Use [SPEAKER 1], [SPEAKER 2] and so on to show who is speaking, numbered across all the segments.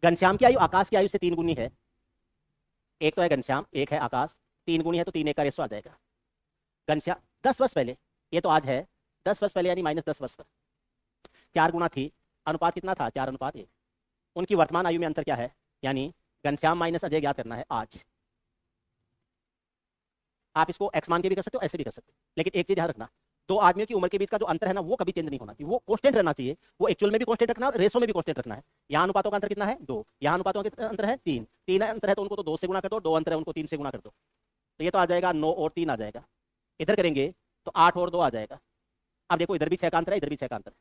[SPEAKER 1] घनश्याम की आयु आकाश की आयु से 3 गुनी है। एक तो है घनश्याम, एक है आकाश, 3 गुनी है तो 3 1 का रेशो आ जाएगा। घनश्याम 10 वर्ष पहले, ये तो आज है, 10 वर्ष पहले यानी -10 वर्ष पर 4 गुना थी। अनुपात कितना था? 4:1। उनकी वर्तमान आयु में अंतर क्या है? यानी घनश्याम माइनस अजय ज्ञात करना है आज। आप इसको एक्स मान के भी कर सकते हो, ऐसे भी कर सकते हो, लेकिन एक चीज ध्यान रखना, दो आदमियों की उम्र के बीच का जो अंतर है ना, वो कभी चेंज नहीं होना चाहिए, वो कांस्टेंट रहना चाहिए। वो एक्चुअल में भी कांस्टेंट रखना है और रेशो में भी कांस्टेंट रखना है। यहाँ अनुपातों का अंतर कितना है? 2। यहाँ अनुपातों का अंतर है 3। 3 अंतर है तो उनको तो 2 से गुणा कर दो, 2 अंतर है उनको 3 से गुणा कर दो, तो ये तो आ जाएगा 9 और 3 आ जाएगा। इधर करेंगे तो 8 और 2 आ जाएगा। अब देखो इधर भी 6 का अंतर है, इधर भी 6 का अंतर है,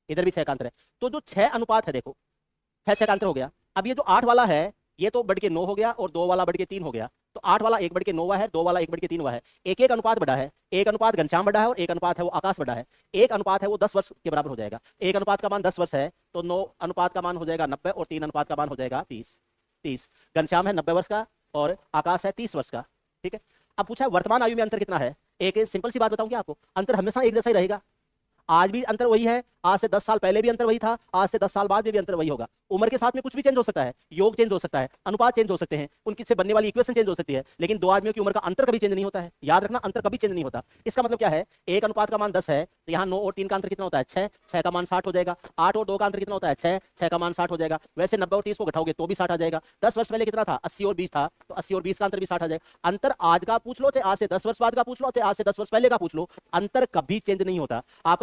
[SPEAKER 1] इधर भी 6 का अंतर है, तो जो 6 अनुपात है देखो, 6 का अंतर हो गया। अब ये जो 8 वाला है, ये तो बढ़ के 9 हो गया और 2 वाला बढ़ के 3 हो गया, तो 8 वाला 1 बढ़ के 9 हुआ है, 2 वाला 1 बढ़ के 3 हुआ है। एक एक अनुपात बढ़ा है, एक अनुपात घनश्याम बढ़ा है और एक अनुपात है वो आकाश बढ़ा है। एक अनुपात है वो 10 वर्ष के बराबर हो जाएगा। एक अनुपात का मान 10 वर्ष है तो 9 अनुपात का मान हो जाएगा 90 और 3 अनुपात का मान हो जाएगा 30। घनश्याम है 90 वर्ष का और आकाश है 30 वर्ष का। ठीक है, अब पूछा है वर्तमान आयु में अंतर कितना है। एक सिंपल सी बात बताऊं क्या आपको, अंतर हमेशा एक जैसा ही रहेगा। आज भी अंतर वही है, आज से 10 साल पहले भी अंतर वही था, आज से 10 साल बाद में भी अंतर वही होगा। उम्र के साथ में कुछ भी चेंज हो सकता है, योग चेंज हो सकता है, अनुपात चेंज हो सकते हैं, उनकी से बनने वाली इक्वेशन चेंज हो सकती है, लेकिन दो आदमियों की उम्र का अंतर कभी चेंज नहीं होता है। याद रखना, अंतर कभी चेंज नहीं होता। इसका मतलब क्या है, एक अनुपात का मान 10 है तो यहाँ 9 और 3 का अंतर कितना होता है? 6। 6 का मान 60 हो जाएगा। 8 और 2 का अंतर कितना होता है? 6। 6 का मान 60 हो जाएगा। वैसे 90 और 30 को घटाओगे तो भी 60 आ जाएगा। 10 वर्ष पहले कितना था? 80 और 20 था, तो 80 और 20 का अंतर भी 60 आ जाएगा। अंतर आज का पूछ लो, चाहे आज से 10 वर्ष बाद का पूछ लो, चाहे आज से 10 वर्ष पहले का पूछ लो, अंतर कभी चेंज नहीं होता। आपका